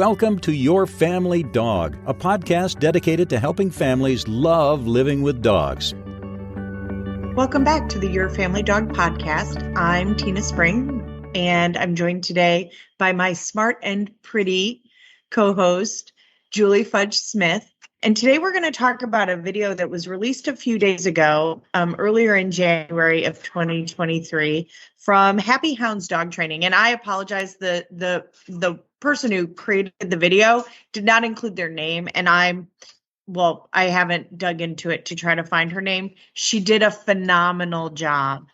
Welcome to Your Family Dog, a podcast dedicated to helping families love living with dogs. Welcome back to the Your Family Dog podcast. I'm Tina Spring, and I'm joined today by my smart and pretty co-host, Julie Fudge Smith. And today we're going to talk about a video that was released a few days ago, earlier in January of 2023, from Happy Hounds Dog Training. And I apologize, the person who created the video did not include their name, and I haven't dug into it to try to find her name. She did a phenomenal job,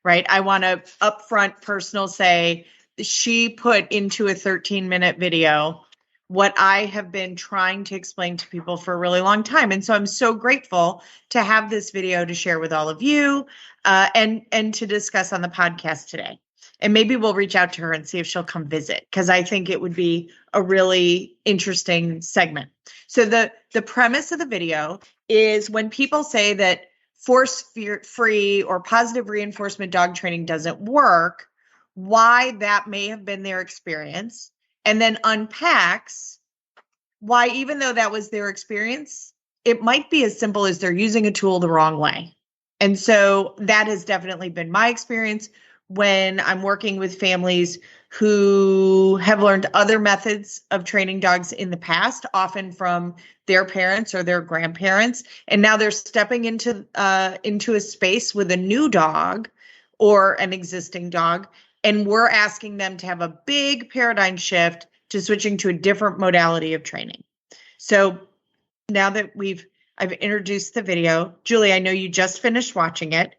right? I want to upfront personal say she put into a 13-minute video what I have been trying to explain to people for a really long time. And so I'm so grateful to have this video to share with all of you and to discuss on the podcast today. And maybe we'll reach out to her and see if she'll come visit, because I think it would be a really interesting segment. So the premise of the video is when people say that force-free or positive reinforcement dog training doesn't work, why that may have been their experience, and then unpacks why, even though that was their experience, it might be as simple as they're using a tool the wrong way. And so that has definitely been my experience when I'm working with families who have learned other methods of training dogs in the past, often from their parents or their grandparents, and now they're stepping into a space with a new dog or an existing dog, and we're asking them to have a big paradigm shift to switching to a different modality of training. So now that I've introduced the video, Julie, I know you just finished watching it.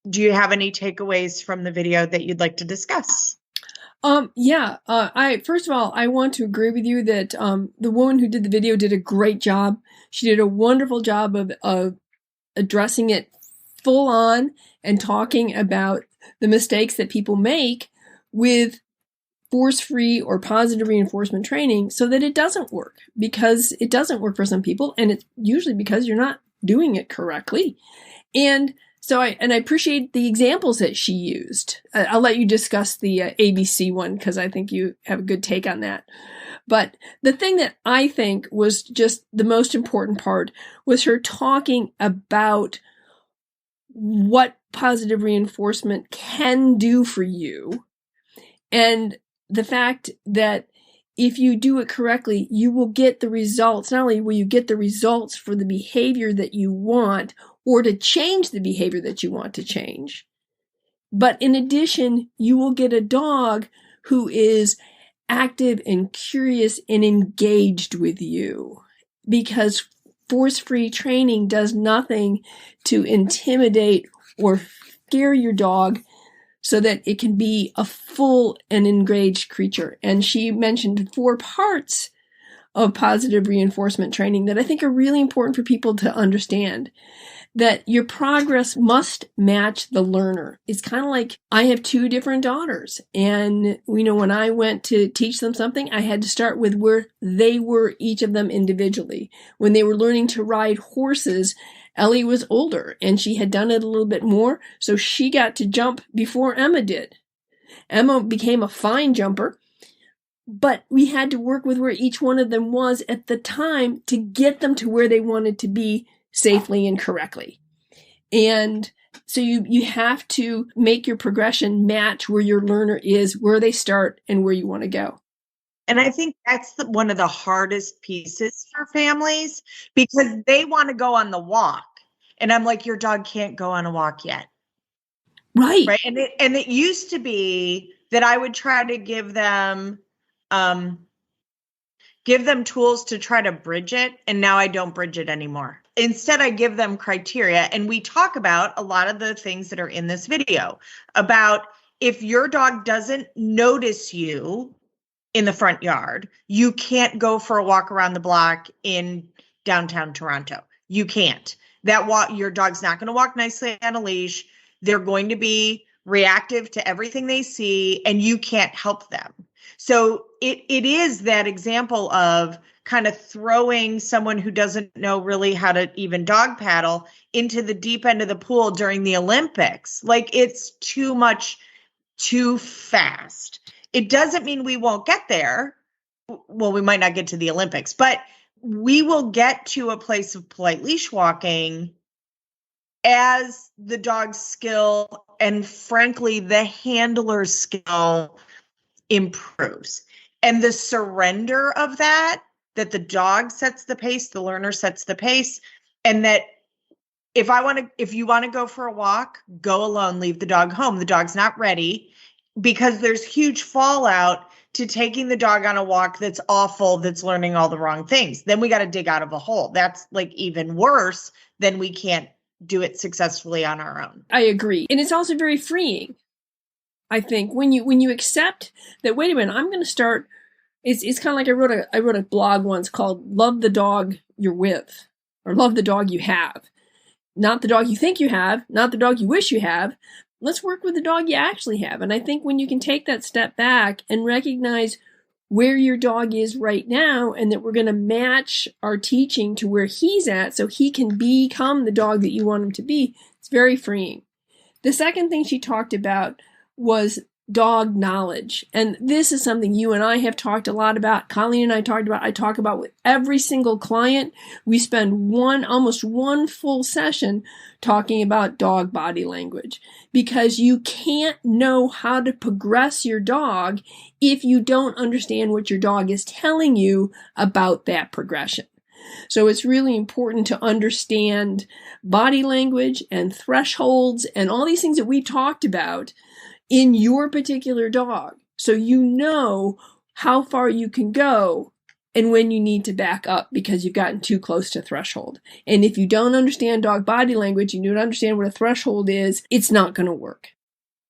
Do you have any takeaways from the video that you'd like to discuss? First of all, I want to agree with you that the woman who did the video did a great job. She did a wonderful job of addressing it full on and talking about the mistakes that people make with force-free or positive reinforcement training so that it doesn't work, because it doesn't work for some people, and it's usually because you're not doing it correctly. And so I appreciate the examples that she used. I'll let you discuss the ABC one, because I think you have a good take on that. But the thing that I think was just the most important part was her talking about what positive reinforcement can do for you, and the fact that if you do it correctly, you will get the results. Not only will you get the results for the behavior that you want, or to change the behavior that you want to change, but in addition, you will get a dog who is active and curious and engaged with you, because force-free training does nothing to intimidate or scare your dog so that it can be a full and engaged creature. And she mentioned 4 parts of positive reinforcement training that I think are really important for people to understand. That your progress must match the learner. It's kind of like I have 2 different daughters, and when I went to teach them something, I had to start with where they were, each of them individually. When they were learning to ride horses, Ellie was older and she had done it a little bit more, so she got to jump before Emma did. Emma became a fine jumper, but we had to work with where each one of them was at the time to get them to where they wanted to be safely and correctly. And so you have to make your progression match where your learner is, where they start, and where you want to go. And I think that's one of the hardest pieces for families, because they want to go on the walk. And I'm like, your dog can't go on a walk yet. Right. Right. And it used to be that I would try to give them tools to try to bridge it. And now I don't bridge it anymore. Instead, I give them criteria. And we talk about a lot of the things that are in this video about if your dog doesn't notice you in the front yard, you can't go for a walk around the block in downtown Toronto. You can't. Your dog's not going to walk nicely on a leash. They're going to be reactive to everything they see, and you can't help them. So it is that example of kind of throwing someone who doesn't know really how to even dog paddle into the deep end of the pool during the Olympics. Like, it's too much, too fast. It doesn't mean we won't get there, well, we might not get to the Olympics, but we will get to a place of polite leash walking as the dog's skill and frankly, the handler's skill improves. And the surrender of that the dog sets the pace, the learner sets the pace, and that if you want to go for a walk, go alone, leave the dog home. The dog's not ready, because there's huge fallout to taking the dog on a walk that's awful, that's learning all the wrong things. Then we got to dig out of a hole. That's like even worse than we can't do it successfully on our own. I agree. And it's also very freeing. I think when you accept that, wait a minute, I'm going to start. It's kind of like I wrote a blog once called "Love the Dog You're With," or "Love the Dog You Have." Not the dog you think you have, not the dog you wish you have. Let's work with the dog you actually have. And I think when you can take that step back and recognize where your dog is right now, and that we're going to match our teaching to where he's at so he can become the dog that you want him to be, it's very freeing. The second thing she talked about was dog knowledge. And this is something you and I have talked a lot about. Colleen and I talk about with every single client. We spend almost one full session talking about dog body language, because you can't know how to progress your dog if you don't understand what your dog is telling you about that progression. So it's really important to understand body language and thresholds and all these things that we talked about in your particular dog, so you know how far you can go and when you need to back up because you've gotten too close to threshold. And if you don't understand dog body language and you don't understand what a threshold is, it's not going to work.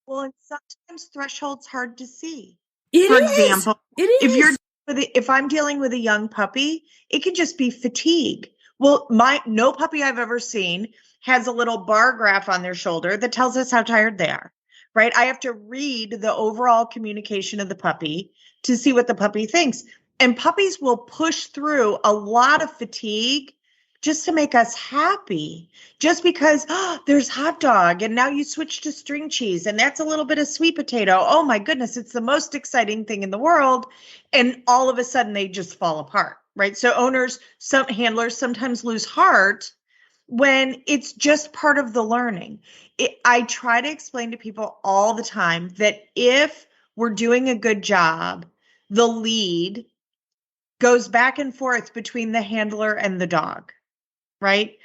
Well, and sometimes threshold's hard to see. For example, if I'm dealing with a young puppy, it can just be fatigue. Well, no puppy I've ever seen has a little bar graph on their shoulder that tells us how tired they are. Right? I have to read the overall communication of the puppy to see what the puppy thinks. And puppies will push through a lot of fatigue just to make us happy. Just because there's hot dog and now you switch to string cheese and that's a little bit of sweet potato. Oh my goodness, it's the most exciting thing in the world. And all of a sudden they just fall apart. Right? So some handlers sometimes lose heart when it's just part of the learning. I try to explain to people all the time that if we're doing a good job, the lead goes back and forth between the handler and the dog, right?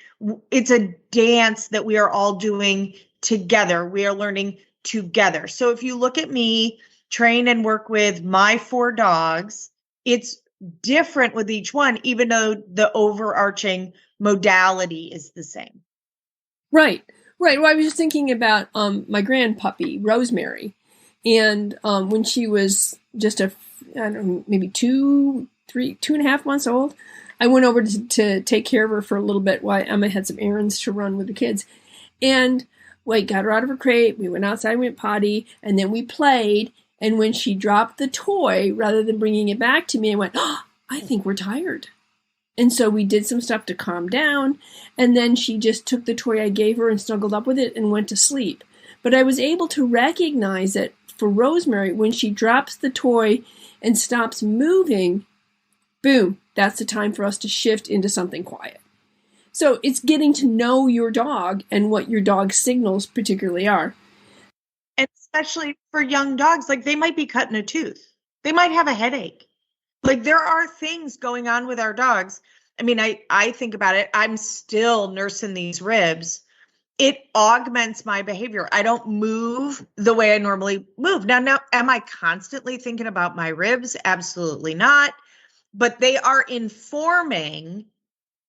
It's a dance that we are all doing together. We are learning together. So if you look at me train and work with my 4 dogs, it's different with each one, even though the overarching modality is the same. Right. Well, I was just thinking about my grand puppy, Rosemary. And when she was just maybe 2.5 months old, I went over to take care of her for a little bit while Emma had some errands to run with the kids. And got her out of her crate. We went outside, went potty, and then we played. And when she dropped the toy, rather than bringing it back to me, I went, I think we're tired. And so we did some stuff to calm down, and then she just took the toy I gave her and snuggled up with it and went to sleep. But I was able to recognize that for Rosemary, when she drops the toy and stops moving, boom, that's the time for us to shift into something quiet. So it's getting to know your dog and what your dog's signals particularly are. And especially for young dogs, like they might be cutting a tooth. They might have a headache. Like there are things going on with our dogs. I mean, I think about it. I'm still nursing these ribs. It augments my behavior. I don't move the way I normally move. Now, am I constantly thinking about my ribs? Absolutely not. But they are informing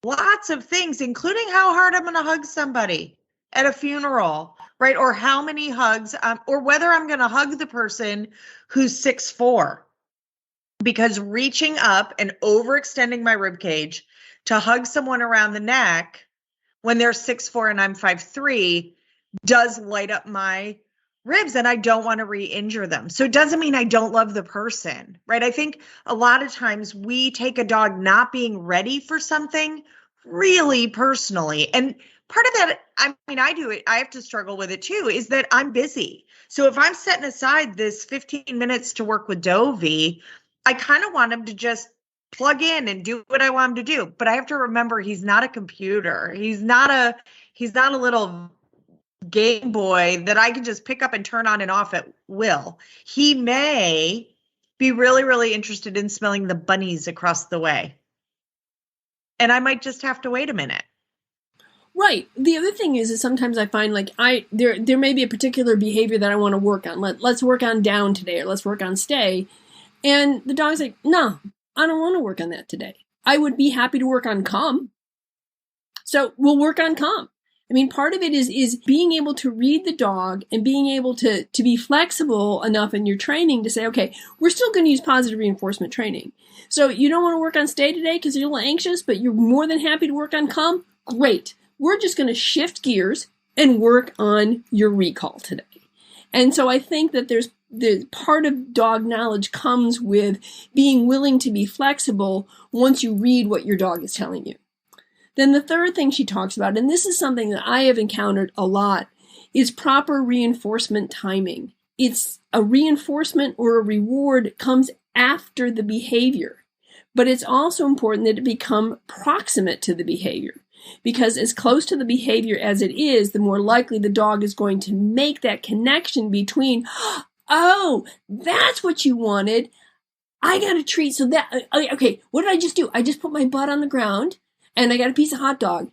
lots of things, including how hard I'm going to hug somebody at a funeral, right? Or how many hugs, or whether I'm going to hug the person who's 6'4". Because reaching up and overextending my rib cage to hug someone around the neck when they're 6'4" and I'm 5'3" does light up my ribs, and I don't want to re-injure them. So it doesn't mean I don't love the person, right? I think a lot of times we take a dog not being ready for something really personally. And part of that, I mean, I do it, I have to struggle with it too, is that I'm busy. So if I'm setting aside this 15 minutes to work with Dovey, I kind of want him to just plug in and do what I want him to do. But I have to remember he's not a computer. He's not a little Game Boy that I can just pick up and turn on and off at will. He may be really, really interested in smelling the bunnies across the way. And I might just have to wait a minute. Right. The other thing is sometimes I find like there may be a particular behavior that I want to work on. Let's work on down today, or let's work on stay. And the dog's like, no, I don't want to work on that today. I would be happy to work on calm. So we'll work on calm. I mean, part of it is being able to read the dog and being able to be flexible enough in your training to say, okay, we're still going to use positive reinforcement training. So you don't want to work on stay today because you're a little anxious, but you're more than happy to work on calm? Great. We're just going to shift gears and work on your recall today. And so I think that the part of dog knowledge comes with being willing to be flexible once you read what your dog is telling you. Then the third thing she talks about, and this is something that I have encountered a lot, is proper reinforcement timing. It's a reinforcement or a reward comes after the behavior, but it's also important that it become proximate to the behavior, because as close to the behavior as it is, the more likely the dog is going to make that connection between, oh, that's what you wanted. I got a treat. So that, okay, what did I just do? I just put my butt on the ground and I got a piece of hot dog.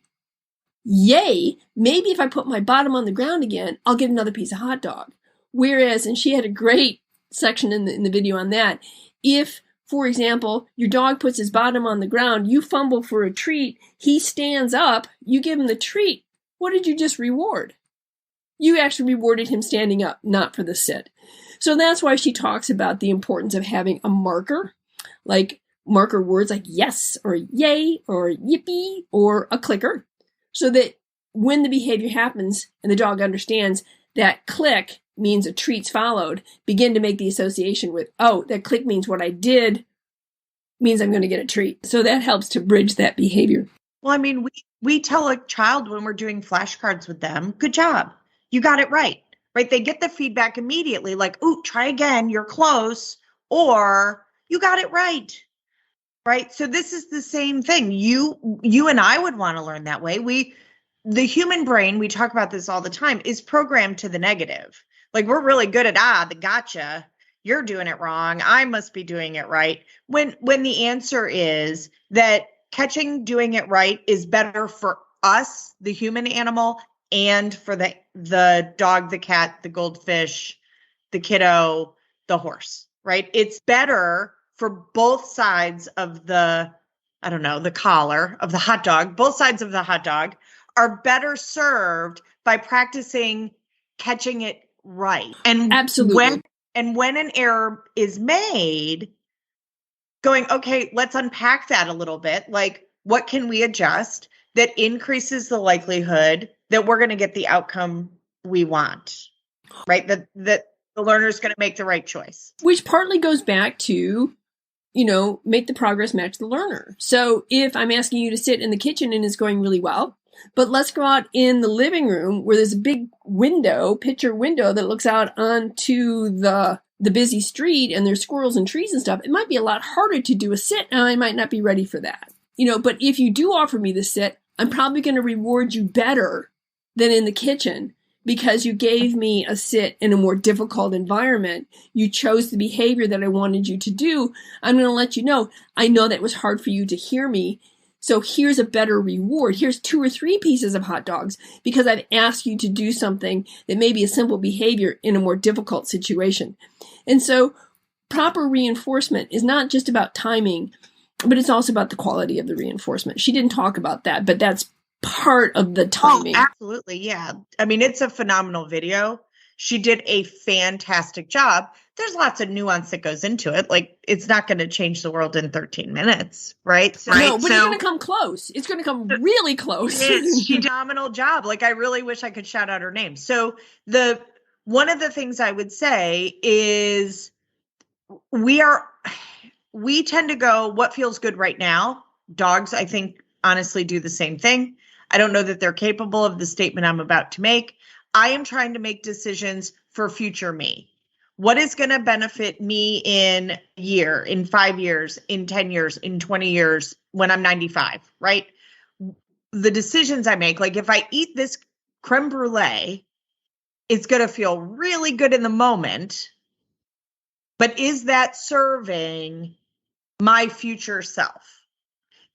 Yay. Maybe if I put my bottom on the ground again, I'll get another piece of hot dog. Whereas, and she had a great section in the video on that. If, for example, your dog puts his bottom on the ground, you fumble for a treat, he stands up, you give him the treat. What did you just reward? You actually rewarded him standing up, not for the sit. So that's why she talks about the importance of having a marker, like marker words like yes or yay or yippee or a clicker, so that when the behavior happens and the dog understands that click means a treat's followed, begin to make the association with, oh, that click means what I did means I'm going to get a treat. So that helps to bridge that behavior. Well, I mean, we tell a child when we're doing flashcards with them, good job. You got it right. They get the feedback immediately, like, ooh, try again, you're close, or you got it right. Right. So this is the same thing. You and I would want to learn that way. The human brain, we talk about this all the time, is programmed to the negative. Like we're really good at, the gotcha. You're doing it wrong. I must be doing it right. When the answer is that doing it right is better for us, the human animal, and for the dog, the cat, the goldfish, the kiddo, the horse, right? It's better for both sides of the collar of the hot dog. Both sides of the hot dog are better served by practicing catching it right. And absolutely. When an error is made, going, okay, let's unpack that a little bit. Like, what can we adjust that increases the likelihood that we're going to get the outcome we want, right? That the learner is going to make the right choice. Which partly goes back to, make the progress match the learner. So if I'm asking you to sit in the kitchen and it's going really well, but let's go out in the living room where there's a big picture window that looks out onto the busy street and there's squirrels and trees and stuff, it might be a lot harder to do a sit and I might not be ready for that. But if you do offer me the sit, I'm probably going to reward you better than in the kitchen because you gave me a sit in a more difficult environment. You chose the behavior that I wanted you to do. I'm going to let you know, I know that was hard for you to hear me. So here's a better reward. Here's 2 or 3 pieces of hot dogs because I've asked you to do something that may be a simple behavior in a more difficult situation. And so proper reinforcement is not just about timing, but it's also about the quality of the reinforcement. She didn't talk about that, but that's part of the timing. Oh, absolutely. Yeah. I mean, it's a phenomenal video. She did a fantastic job. There's lots of nuance that goes into it. Like, it's not going to change the world in 13 minutes, right? No, but it's going to come close. It's going to come really close. She did a phenomenal job. Like, I really wish I could shout out her name. So one of the things I would say is we tend to go, what feels good right now? Dogs, I think, honestly do the same thing. I don't know that they're capable of the statement I'm about to make. I am trying to make decisions for future me. What is going to benefit me in a year, in 5 years, in 10 years, in 20 years, when I'm 95, right? The decisions I make, like if I eat this creme brulee, it's going to feel really good in the moment, but is that serving my future self?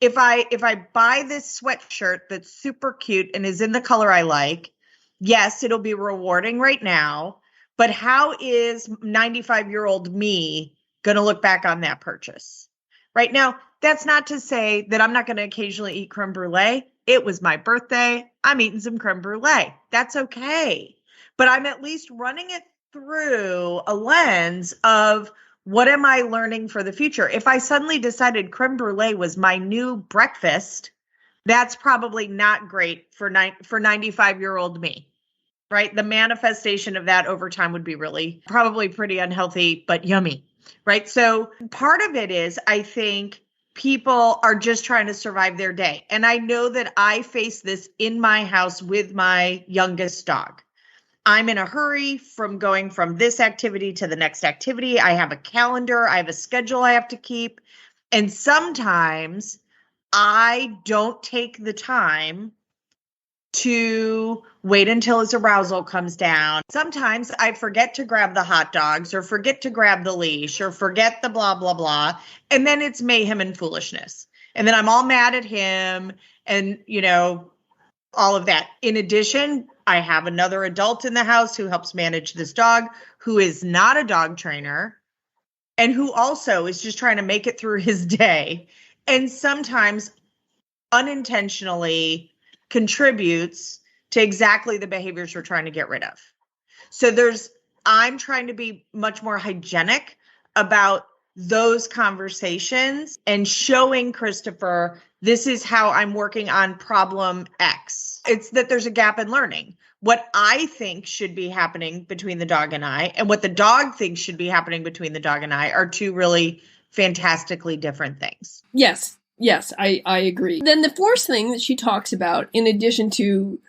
If I buy this sweatshirt that's super cute and is in the color I like, yes, it'll be rewarding right now, but how is 95-year-old me going to look back on that purchase? Right now, that's not to say that I'm not going to occasionally eat creme brulee. It was my birthday. I'm eating some creme brulee. That's okay. But I'm at least running it through a lens of, what am I learning for the future? If I suddenly decided creme brulee was my new breakfast, that's probably not great for 95-year-old me, right? The manifestation of that over time would be really probably pretty unhealthy, but yummy, right? So part of it is, I think people are just trying to survive their day. And I know that I face this in my house with my youngest dog. I'm in a hurry from going from this activity to the next activity. I have a calendar, I have a schedule I have to keep. And sometimes I don't take the time to wait until his arousal comes down. Sometimes I forget to grab the hot dogs or forget to grab the leash or forget the blah, blah, blah. And then it's mayhem and foolishness. And then I'm all mad at him and, all of that. In addition, I have another adult in the house who helps manage this dog, who is not a dog trainer and who also is just trying to make it through his day. And sometimes unintentionally contributes to exactly the behaviors we're trying to get rid of. So I'm trying to be much more hygienic about those conversations and showing Christopher, this is how I'm working on problem X. It's that there's a gap in learning. What I think should be happening between the dog and I, and what the dog thinks should be happening between the dog and I, are two really fantastically different things. Yes, I agree. Then the fourth thing that she talks about, in addition to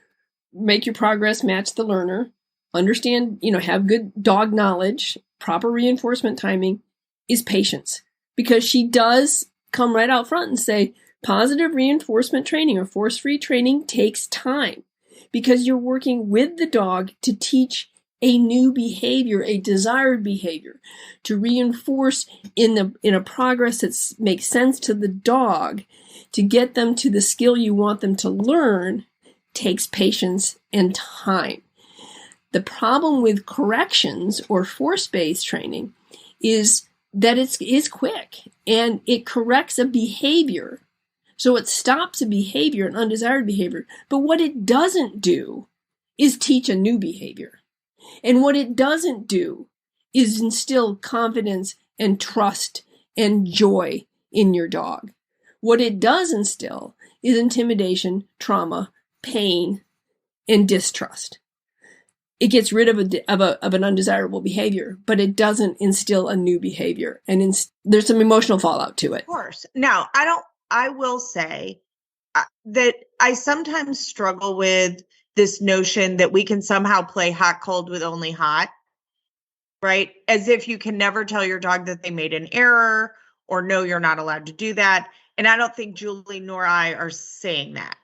make your progress match the learner, understand, have good dog knowledge, proper reinforcement timing, is patience. Because she does come right out front and say, positive reinforcement training or force-free training takes time, because you're working with the dog to teach a new behavior, a desired behavior, to reinforce in a progress that makes sense to the dog, to get them to the skill you want them to learn, takes patience and time. The problem with corrections or force-based training is that it is quick and it corrects a behavior. So it stops a behavior, an undesired behavior. But what it doesn't do is teach a new behavior. And what it doesn't do is instill confidence and trust and joy in your dog. What it does instill is intimidation, trauma, pain, and distrust. It gets rid of an undesirable behavior, but it doesn't instill a new behavior. And there's some emotional fallout to it. Of course. Now, I will say that I sometimes struggle with this notion that we can somehow play hot cold with only hot, right? As if you can never tell your dog that they made an error or no, you're not allowed to do that. And I don't think Julie nor I are saying that.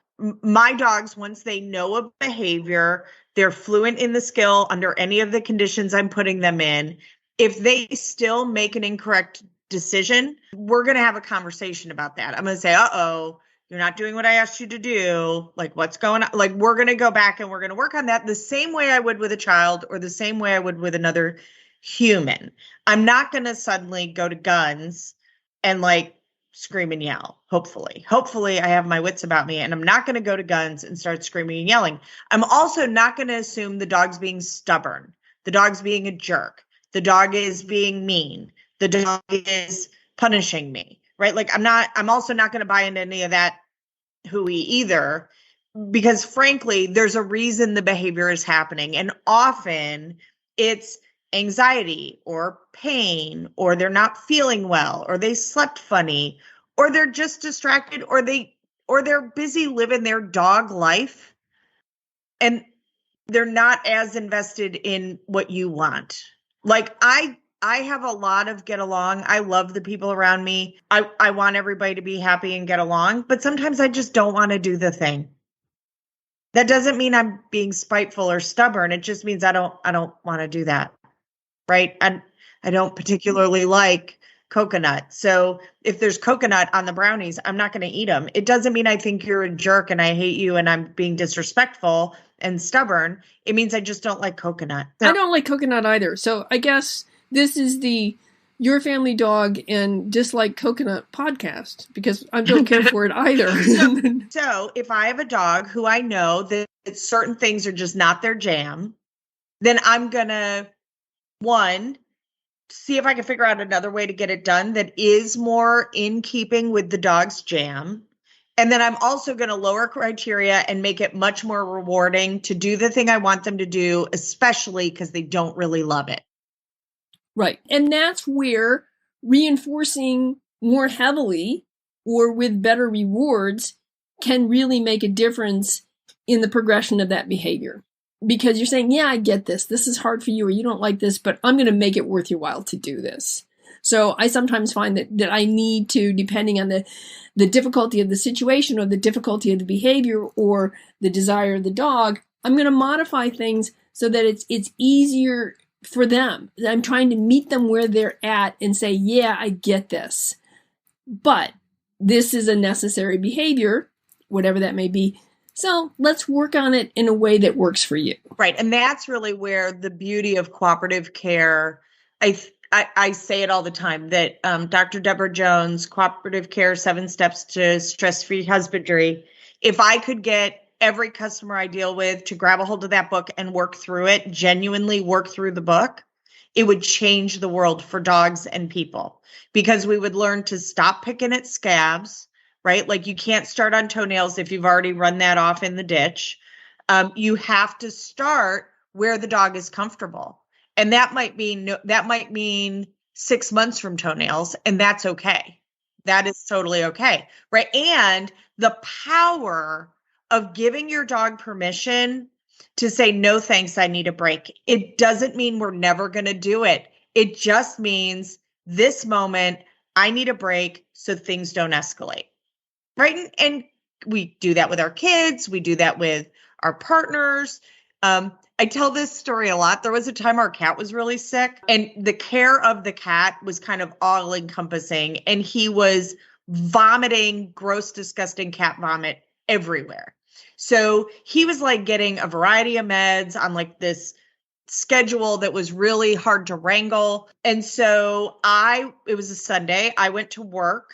My dogs, once they know a behavior, they're fluent in the skill under any of the conditions I'm putting them in. If they still make an incorrect decision, we're going to have a conversation about that. I'm going to say, uh-oh, you're not doing what I asked you to do. Like, what's going on? Like, we're going to go back and we're going to work on that the same way I would with a child or the same way I would with another human. I'm not going to suddenly go to guns and scream and yell. Hopefully I have my wits about me, and I'm not going to go to guns and start screaming and yelling. I'm also not going to assume the dog's being stubborn. The dog's being a jerk. The dog is being mean. The dog is punishing me, right? I'm also not going to buy into any of that hooey either, because frankly, there's a reason the behavior is happening. And often it's anxiety or pain, or they're not feeling well, or they slept funny, or they're just distracted, or they're busy living their dog life and they're not as invested in what you want. Like I have a lot of get along. I love the people around me. I want everybody to be happy and get along, but sometimes I just don't want to do the thing. That doesn't mean I'm being spiteful or stubborn. It just means I don't want to do that. Right? And I don't particularly like coconut. So if there's coconut on the brownies, I'm not going to eat them. It doesn't mean I think you're a jerk and I hate you and I'm being disrespectful and stubborn. It means I just don't like coconut. I don't like coconut either. So I guess this is the Your Family Dog and Dislike Coconut podcast, because I don't care for it either. So if I have a dog who I know that certain things are just not their jam, then I'm going to, one, see if I can figure out another way to get it done that is more in keeping with the dog's jam. And then I'm also going to lower criteria and make it much more rewarding to do the thing I want them to do, especially because they don't really love it. Right. And that's where reinforcing more heavily or with better rewards can really make a difference in the progression of that behavior. Because you're saying, yeah, I get this. This is hard for you, or you don't like this, but I'm going to make it worth your while to do this. So I sometimes find that I need to, depending on the difficulty of the situation or the difficulty of the behavior or the desire of the dog, I'm going to modify things so that it's easier for them. I'm trying to meet them where they're at and say, yeah, I get this, but this is a necessary behavior, whatever that may be. So let's work on it in a way that works for you. Right. And that's really where the beauty of cooperative care, I say it all the time, that Dr. Deborah Jones, Cooperative Care, 7 Steps to Stress-Free Husbandry, if I could get every customer I deal with to grab a hold of that book and work through it, genuinely work through the book, it would change the world for dogs and people, because we would learn to stop picking at scabs, right? Like you can't start on toenails if you've already run that off in the ditch. You have to start where the dog is comfortable. And that might mean 6 months from toenails, and that's okay. That is totally okay, right? And the power of giving your dog permission to say, no, thanks, I need a break. It doesn't mean we're never going to do it. It just means this moment, I need a break so things don't escalate, right? And we do that with our kids. We do that with our partners. I tell this story a lot. There was a time our cat was really sick, and the care of the cat was kind of all encompassing, and he was vomiting gross, disgusting cat vomit everywhere. So he was like getting a variety of meds on like this schedule that was really hard to wrangle. And so it was a Sunday. I went to work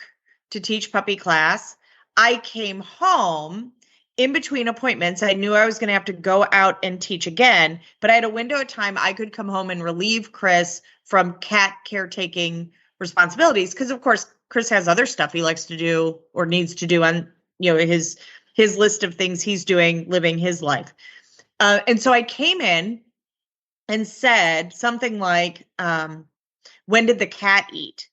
to teach puppy class. I came home in between appointments. I knew I was going to have to go out and teach again, but I had a window of time I could come home and relieve Chris from cat caretaking responsibilities. Because of course, Chris has other stuff he likes to do or needs to do on, his list of things he's doing, living his life. And so I came in and said something like, when did the cat eat?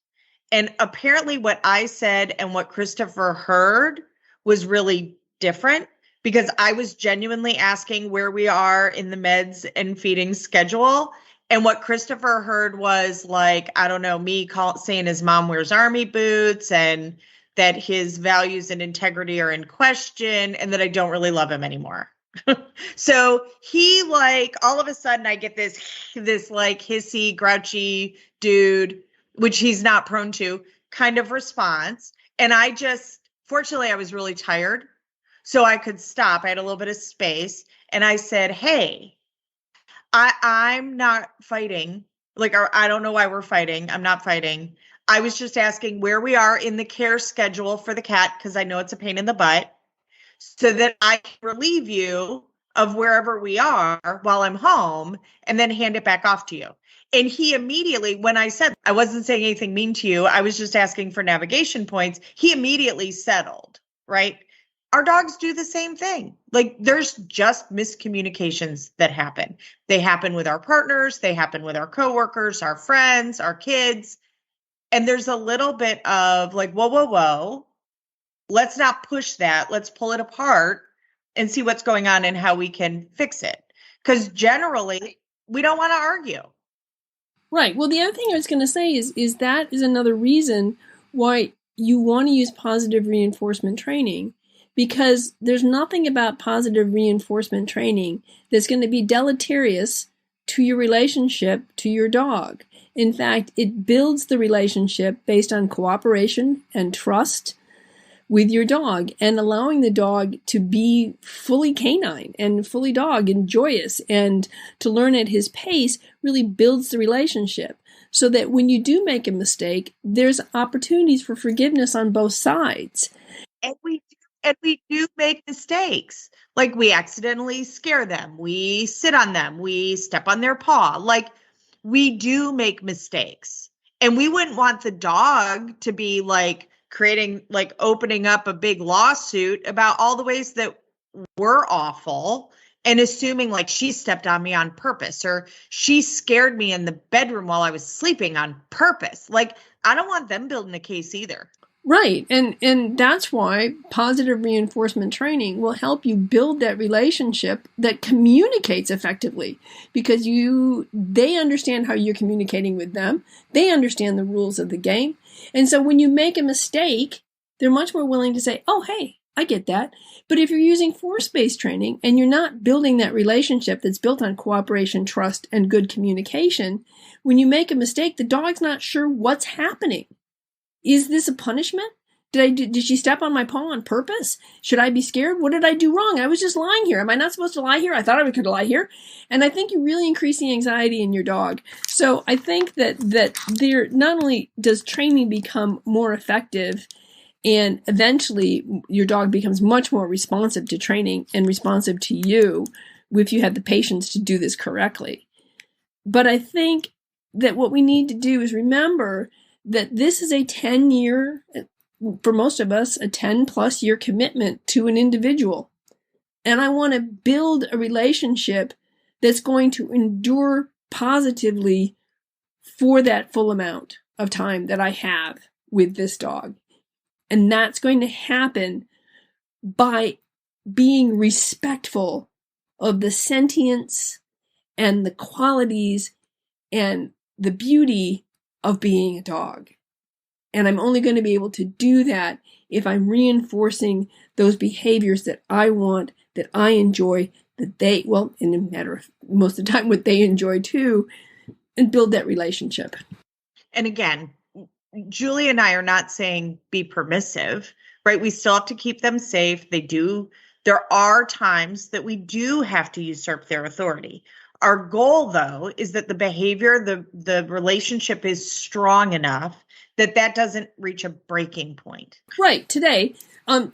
And apparently what I said and what Christopher heard was really different, because I was genuinely asking where we are in the meds and feeding schedule. And what Christopher heard was like, I don't know, me saying his mom wears army boots and that his values and integrity are in question and that I don't really love him anymore. So he all of a sudden I get this like hissy, grouchy dude, which he's not prone to, kind of response. And fortunately I was really tired, so I could stop. I had a little bit of space. And I said, hey, I'm not fighting. I don't know why we're fighting. I'm not fighting. I was just asking where we are in the care schedule for the cat, because I know it's a pain in the butt, so that I can relieve you of wherever we are while I'm home and then hand it back off to you. And he immediately, when I said I wasn't saying anything mean to you, I was just asking for navigation points, he immediately settled, right? Our dogs do the same thing. There's just miscommunications that happen. They happen with our partners. They happen with our coworkers, our friends, our kids. And there's a little bit of whoa. Let's not push that. Let's pull it apart and see what's going on and how we can fix it. Because generally, we don't want to argue. Right. Well, the other thing I was going to say is that is another reason why you want to use positive reinforcement training, because there's nothing about positive reinforcement training that's going to be deleterious to your relationship to your dog. In fact, it builds the relationship based on cooperation and trust with your dog, and allowing the dog to be fully canine and fully dog and joyous and to learn at his pace really builds the relationship, so that when you do make a mistake, there's opportunities for forgiveness on both sides. And we do make mistakes. Like, we accidentally scare them. We sit on them. We step on their paw. Like, we do make mistakes. And we wouldn't want the dog to be like opening up a big lawsuit about all the ways that we're awful and assuming like she stepped on me on purpose or she scared me in the bedroom while I was sleeping on purpose. Like, I don't want them building a case either. Right. And that's why positive reinforcement training will help you build that relationship that communicates effectively, because they understand how you're communicating with them. They understand the rules of the game. And so when you make a mistake, they're much more willing to say, oh, hey, I get that. But if you're using force-based training and you're not building that relationship that's built on cooperation, trust, and good communication, when you make a mistake, the dog's not sure what's happening. Is this a punishment? Did she step on my paw on purpose? Should I be scared? What did I do wrong? I was just lying here. Am I not supposed to lie here? I thought I could lie here. And I think you really increase the anxiety in your dog. So I think that there not only does training become more effective, and eventually your dog becomes much more responsive to training and responsive to you if you have the patience to do this correctly. But I think that what we need to do is remember that this is a 10-year, for most of us, a 10-plus year commitment to an individual. And I want to build a relationship that's going to endure positively for that full amount of time that I have with this dog. And that's going to happen by being respectful of the sentience and the qualities and the beauty of being a dog. And I'm only going to be able to do that if I'm reinforcing those behaviors that I want, that I enjoy, that they, well, in a matter of most of the time, what they enjoy too, and build that relationship. And again, Julie and I are not saying be permissive, right? We still have to keep them safe. There are times that we do have to usurp their authority. Our goal, though, is that the behavior, the relationship is strong enough that doesn't reach a breaking point. Right. Today,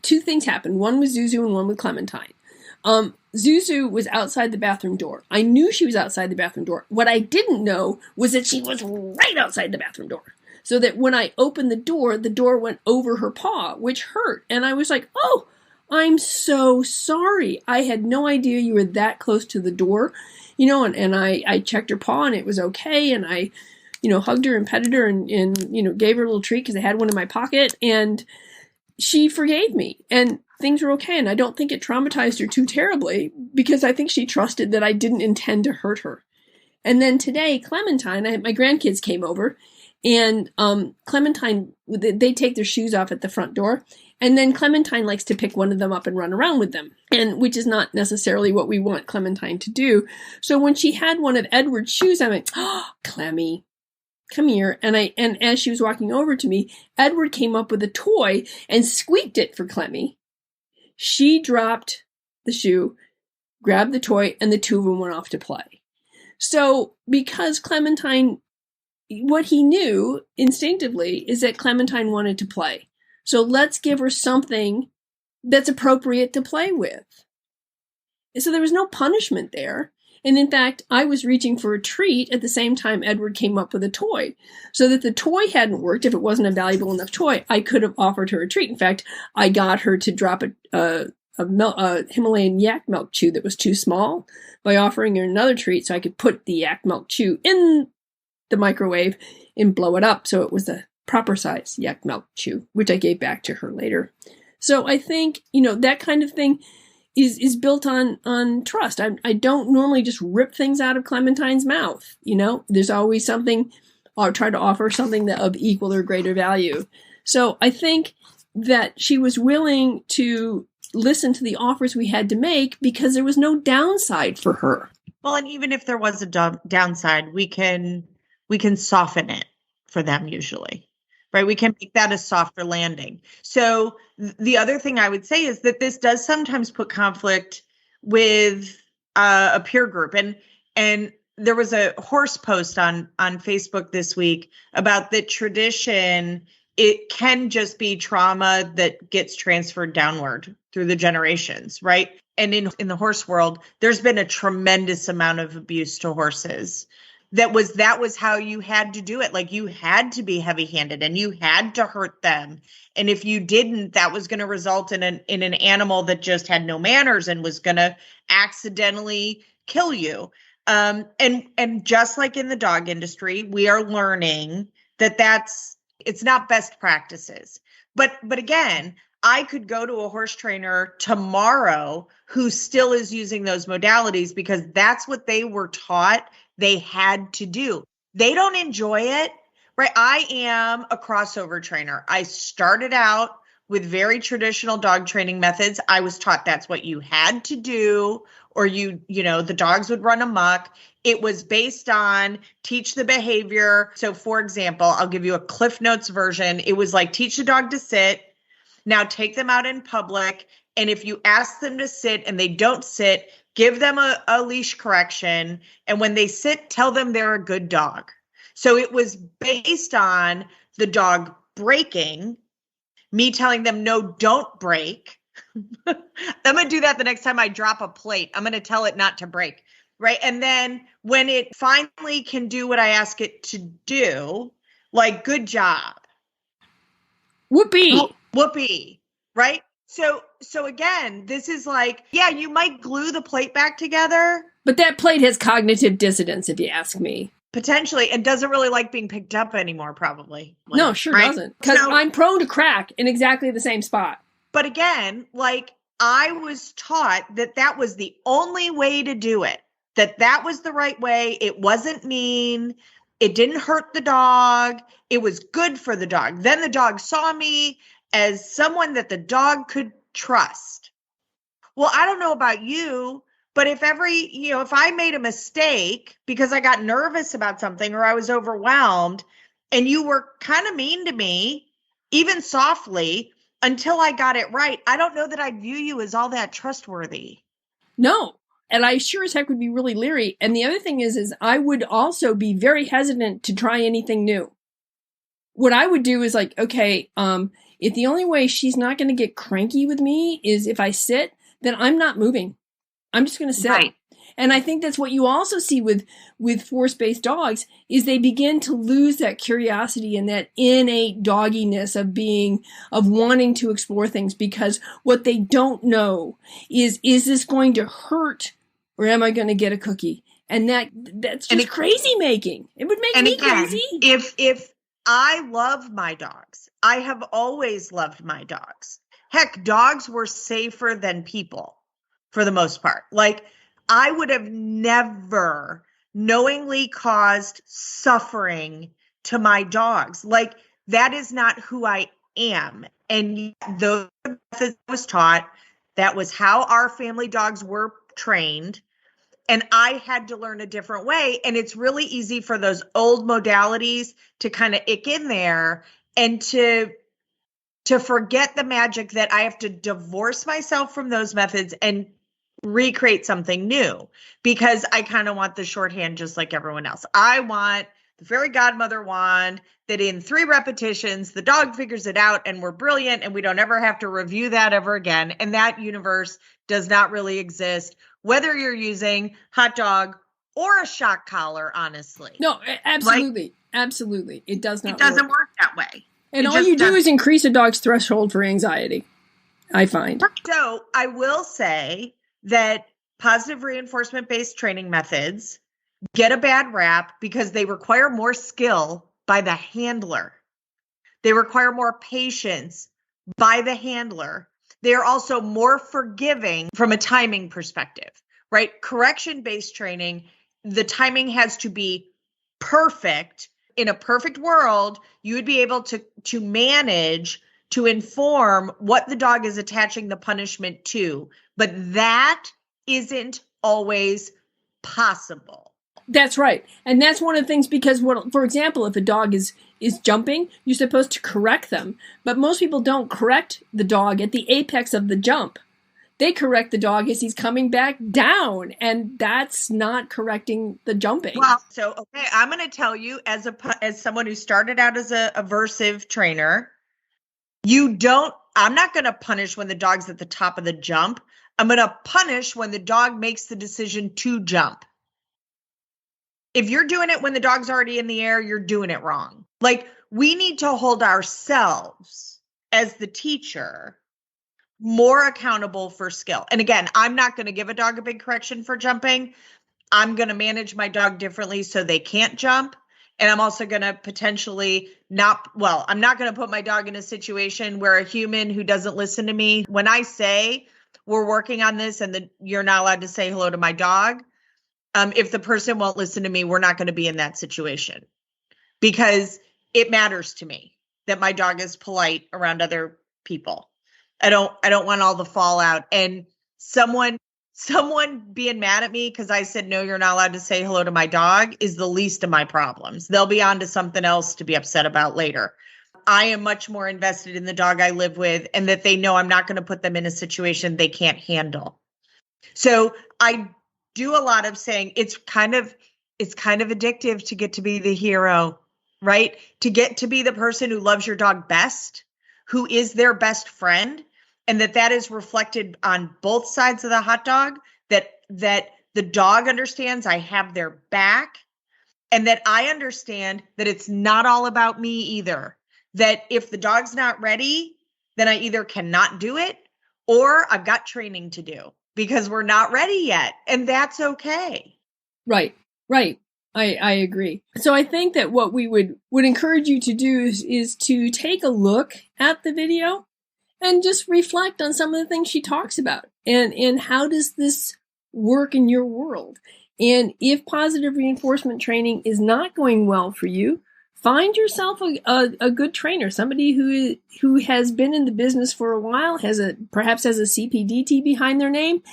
two things happened. One with Zuzu and one with Clementine. Zuzu was outside the bathroom door. I knew she was outside the bathroom door. What I didn't know was that she was right outside the bathroom door. So that when I opened the door went over her paw, which hurt. And I was like, oh, I'm so sorry. I had no idea you were that close to the door. And I checked her paw and it was okay. And I, hugged her and petted her and gave her a little treat because I had one in my pocket. And she forgave me and things were okay. And I don't think it traumatized her too terribly because I think she trusted that I didn't intend to hurt her. And then today, Clementine, my grandkids came over and Clementine, they take their shoes off at the front door. And then Clementine likes to pick one of them up and run around with them, and which is not necessarily what we want Clementine to do. So when she had one of Edward's shoes, I went, oh, Clemmy, come here. And as she was walking over to me, Edward came up with a toy and squeaked it for Clemmy. She dropped the shoe, grabbed the toy, and the two of them went off to play. So because Clementine, what he knew instinctively is that Clementine wanted to play. So let's give her something that's appropriate to play with. And so there was no punishment there. And in fact, I was reaching for a treat at the same time Edward came up with a toy. So that the toy hadn't worked, if it wasn't a valuable enough toy, I could have offered her a treat. In fact, I got her to drop a Himalayan yak milk chew that was too small by offering her another treat so I could put the yak milk chew in the microwave and blow it up so it was a proper size yak milk chew, which I gave back to her later. So I think, that kind of thing, is built on trust. I don't normally just rip things out of Clementine's mouth. There's always something, I'll try to offer something that of equal or greater value. So I think that she was willing to listen to the offers we had to make because there was no downside for her. Well, and even if there was a downside, we can soften it for them usually, right? We can make that a softer landing. So the other thing I would say is that this does sometimes put conflict with a peer group. And there was a horse post on Facebook this week about the tradition. It can just be trauma that gets transferred downward through the generations, right? And in the horse world, there's been a tremendous amount of abuse to horses. That was how you had to do it. Like, you had to be heavy-handed and you had to hurt them. And if you didn't, that was going to result in an animal that just had no manners and was going to accidentally kill you. And just like in the dog industry, we are learning that it's not best practices. But again, I could go to a horse trainer tomorrow who still is using those modalities because that's what they were taught they had to do. They don't enjoy it, right? I am a crossover trainer. I started out with very traditional dog training methods. I was taught that's what you had to do, or the dogs would run amok. It was based on teach the behavior. So for example, I'll give you a Cliff Notes version. It was like, teach the dog to sit. Now take them out in public. And if you ask them to sit and they don't sit, give them a leash correction. And when they sit, tell them they're a good dog. So it was based on the dog breaking, me telling them, no, don't break. I'm going to do that the next time I drop a plate. I'm going to tell it not to break, right? And then when it finally can do what I ask it to do, like, good job. Whoopee, right? So again, this is like, yeah, you might glue the plate back together. But that plate has cognitive dissonance, if you ask me. Potentially, and doesn't really like being picked up anymore, probably. No, sure right? Doesn't. Because I'm prone to crack in exactly the same spot. But again, like, I was taught that was the only way to do it, that was the right way. It wasn't mean. It didn't hurt the dog. It was good for the dog. Then the dog saw me as someone that the dog could trust. Well, I don't know about you, but if I made a mistake because I got nervous about something or I was overwhelmed and you were kind of mean to me, even softly, until I got it right, I don't know that I'd view you as all that trustworthy. No. And I sure as heck would be really leery. And the other thing is I would also be very hesitant to try anything new. What I would do is like, okay, if the only way she's not going to get cranky with me is if I sit, then I'm not moving. I'm just going to sit. Right. And I think that's what you also see with force-based dogs is they begin to lose that curiosity and that innate dogginess of wanting to explore things, because what they don't know is this going to hurt or am I going to get a cookie? And that's just crazy making. It would make me crazy. If I love my dogs, I have always loved my dogs. Heck, dogs were safer than people for the most part. Like, I would have never knowingly caused suffering to my dogs. Like, that is not who I am. And those methods I was taught, that was how our family dogs were trained. And I had to learn a different way. And it's really easy for those old modalities to kind of ick in there and to forget the magic that I have to divorce myself from those methods and recreate something new, because I kind of want the shorthand just like everyone else. I want the fairy godmother wand that in 3 repetitions, the dog figures it out and we're brilliant and we don't ever have to review that ever again. And that universe does not really exist, whether you're using hot dog or a shock collar, honestly. No, absolutely. Absolutely. It does not. It doesn't work that way. And all you do is increase a dog's threshold for anxiety, I find. So I will say that positive reinforcement-based training methods get a bad rap because they require more skill by the handler. They require more patience by the handler. they are also more forgiving from a timing perspective, right? Correction-based training, the timing has to be perfect. In a perfect world, you would be able to manage, to inform what the dog is attaching the punishment to, but that isn't always possible. That's right. And that's one of the things, because for example, if a dog is jumping, you're supposed to correct them. But most people don't correct the dog at the apex of the jump. They correct the dog as he's coming back down, and that's not correcting the jumping. Well, so, okay, I'm going to tell you as someone who started out as a aversive trainer, I'm not going to punish when the dog's at the top of the jump. I'm going to punish when the dog makes the decision to jump. If you're doing it when the dog's already in the air, you're doing it wrong. Like, we need to hold ourselves as the teacher more accountable for skill. And again, I'm not going to give a dog a big correction for jumping. I'm going to manage my dog differently so they can't jump. And I'm also going to potentially I'm not going to put my dog in a situation where a human who doesn't listen to me, when I say we're working on this and you're not allowed to say hello to my dog, if the person won't listen to me, we're not going to be in that situation, because it matters to me that my dog is polite around other people. I don't want all the fallout, and someone being mad at me because I said, no, you're not allowed to say hello to my dog, is the least of my problems. They'll be on to something else to be upset about later. I am much more invested in the dog I live with, and that they know I'm not going to put them in a situation they can't handle. So I do a lot of saying it's kind of addictive to get to be the hero, right? To get to be the person who loves your dog best, who is their best friend, and that is reflected on both sides of the hot dog, that the dog understands I have their back, and that I understand that it's not all about me either. That if the dog's not ready, then I either cannot do it or I've got training to do because we're not ready yet. And that's okay. Right. I agree. So I think that what we would encourage you to do is to take a look at the video and just reflect on some of the things she talks about, and how does this work in your world? And if positive reinforcement training is not going well for you, find yourself a good trainer, somebody who has been in the business for a while, perhaps has a CPDT behind their name,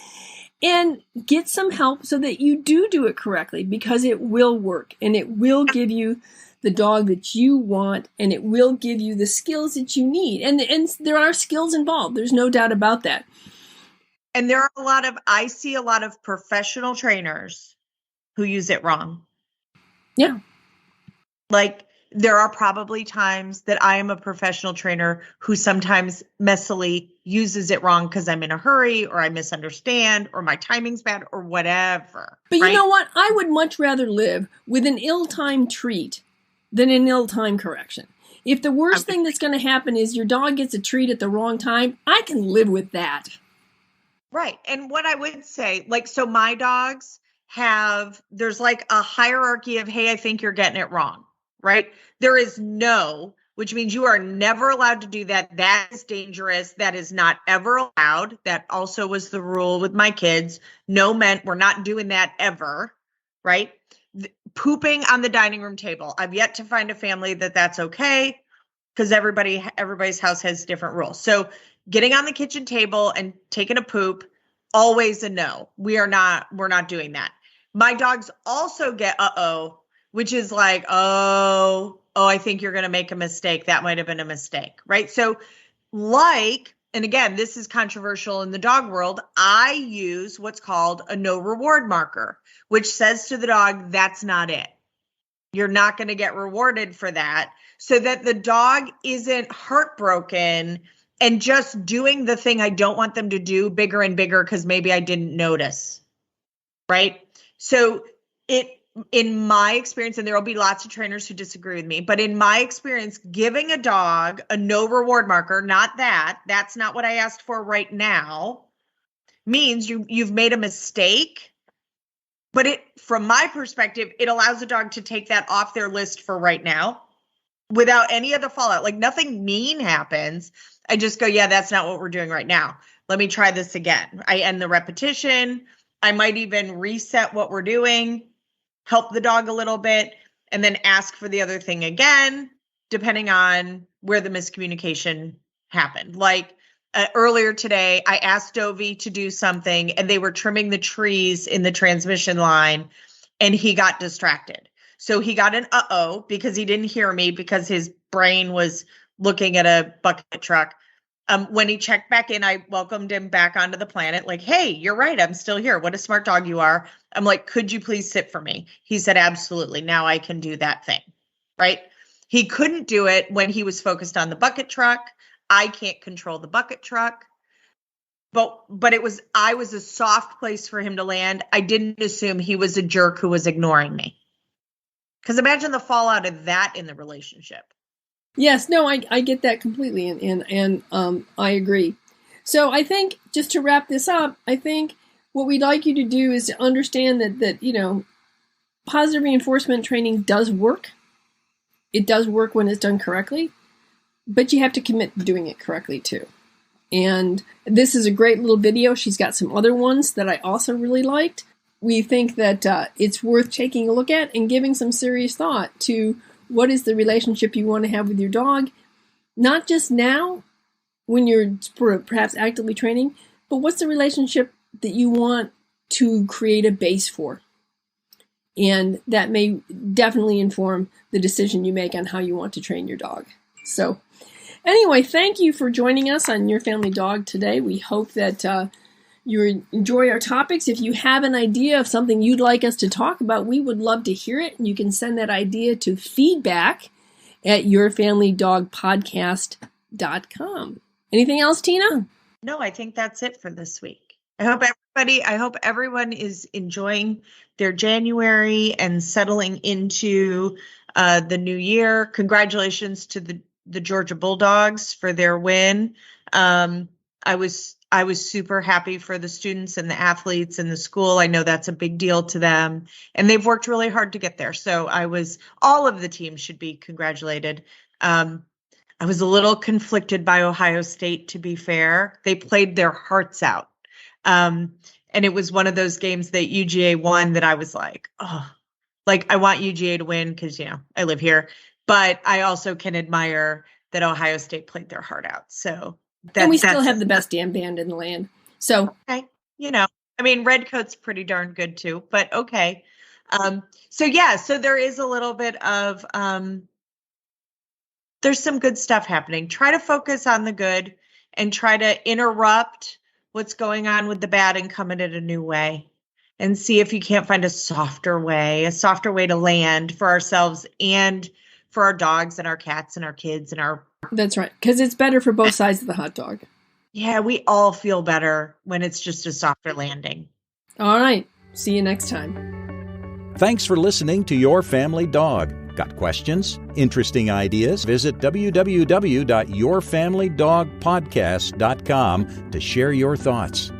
and get some help so that you do it correctly, because it will work and it will give you the dog that you want, and it will give you the skills that you need. And there are skills involved. There's no doubt about that. And I see a lot of professional trainers who use it wrong. Yeah. Like, there are probably times that I am a professional trainer who sometimes messily uses it wrong because I'm in a hurry, or I misunderstand, or my timing's bad, or whatever. But right? You know what? I would much rather live with an ill-timed treat than an ill-timed correction. If the worst thing that's going to happen is your dog gets a treat at the wrong time, I can live with that. Right. And what I would say, so my dogs there's like a hierarchy of, hey, I think you're getting it wrong, right? There is no, which means you are never allowed to do that. That is dangerous. That is not ever allowed. That also was the rule with my kids. No meant we're not doing that ever, right? Pooping on the dining room table. I've yet to find a family that's okay, because everybody's house has different rules. So getting on the kitchen table and taking a poop, always a no. We're not doing that. My dogs also get which is like, I think you're going to make a mistake. That might have been a mistake, right? So and again, this is controversial in the dog world, I use what's called a no reward marker, which says to the dog, that's not it. You're not going to get rewarded for that, so that the dog isn't heartbroken and just doing the thing I don't want them to do bigger and bigger because maybe I didn't notice, right? So in my experience, and there will be lots of trainers who disagree with me, but in my experience, giving a dog a no reward marker, that's not what I asked for right now, means you've made a mistake. But from my perspective, it allows a dog to take that off their list for right now. without any of the fallout. Like nothing mean happens. I just go, yeah, that's not what we're doing right now. Let me try this again. I end the repetition. I might even reset what we're doing, help the dog a little bit, and then ask for the other thing again, depending on where the miscommunication happened. Like earlier today, I asked Dovey to do something and they were trimming the trees in the transmission line and he got distracted. So he got an uh-oh because he didn't hear me because his brain was looking at a bucket truck. When he checked back in, I welcomed him back onto the planet. Like, hey, you're right. I'm still here. What a smart dog you are. I'm like, could you please sit for me? He said, absolutely. Now I can do that thing. Right? He couldn't do it when he was focused on the bucket truck. I can't control the bucket truck. But I was a soft place for him to land. I didn't assume he was a jerk who was ignoring me. Because imagine the fallout of that in the relationship. Yes, no, I get that completely, and I agree. So I think, just to wrap this up, I think what we'd like you to do is to understand that positive reinforcement training does work. It does work when it's done correctly, but you have to commit to doing it correctly too. And this is a great little video. She's got some other ones that I also really liked. We think that it's worth taking a look at and giving some serious thought to what is the relationship you want to have with your dog, not just now when you're perhaps actively training, but what's the relationship that you want to create a base for? And that may definitely inform the decision you make on how you want to train your dog. So anyway, thank you for joining us on Your Family Dog today. We hope that you enjoy our topics. If you have an idea of something you'd like us to talk about, we would love to hear it. And you can send that idea to feedback@yourfamilydogpodcast.com. Anything else, Tina? No, I think that's it for this week. I hope everyone is enjoying their January and settling into the new year. Congratulations to the Georgia Bulldogs for their win. I was super happy for the students and the athletes and the school. I know that's a big deal to them, and they've worked really hard to get there. So all of the teams should be congratulated. I was a little conflicted by Ohio State, to be fair. They played their hearts out. And it was one of those games that UGA won that I was like, oh, like I want UGA to win because, I live here, but I also can admire that Ohio State played their heart out. So and we still have the best damn band in the land. So, okay. Redcoat's pretty darn good too, but okay. So there is a little bit of, there's some good stuff happening. Try to focus on the good and try to interrupt what's going on with the bad and come at it a new way and see if you can't find a softer way to land for ourselves and for our dogs and our cats and our kids and our... That's right, because it's better for both sides of the hot dog. Yeah, we all feel better when it's just a softer landing. All right. See you next time. Thanks for listening to Your Family Dog. Got questions? Interesting ideas? Visit www.yourfamilydogpodcast.com to share your thoughts.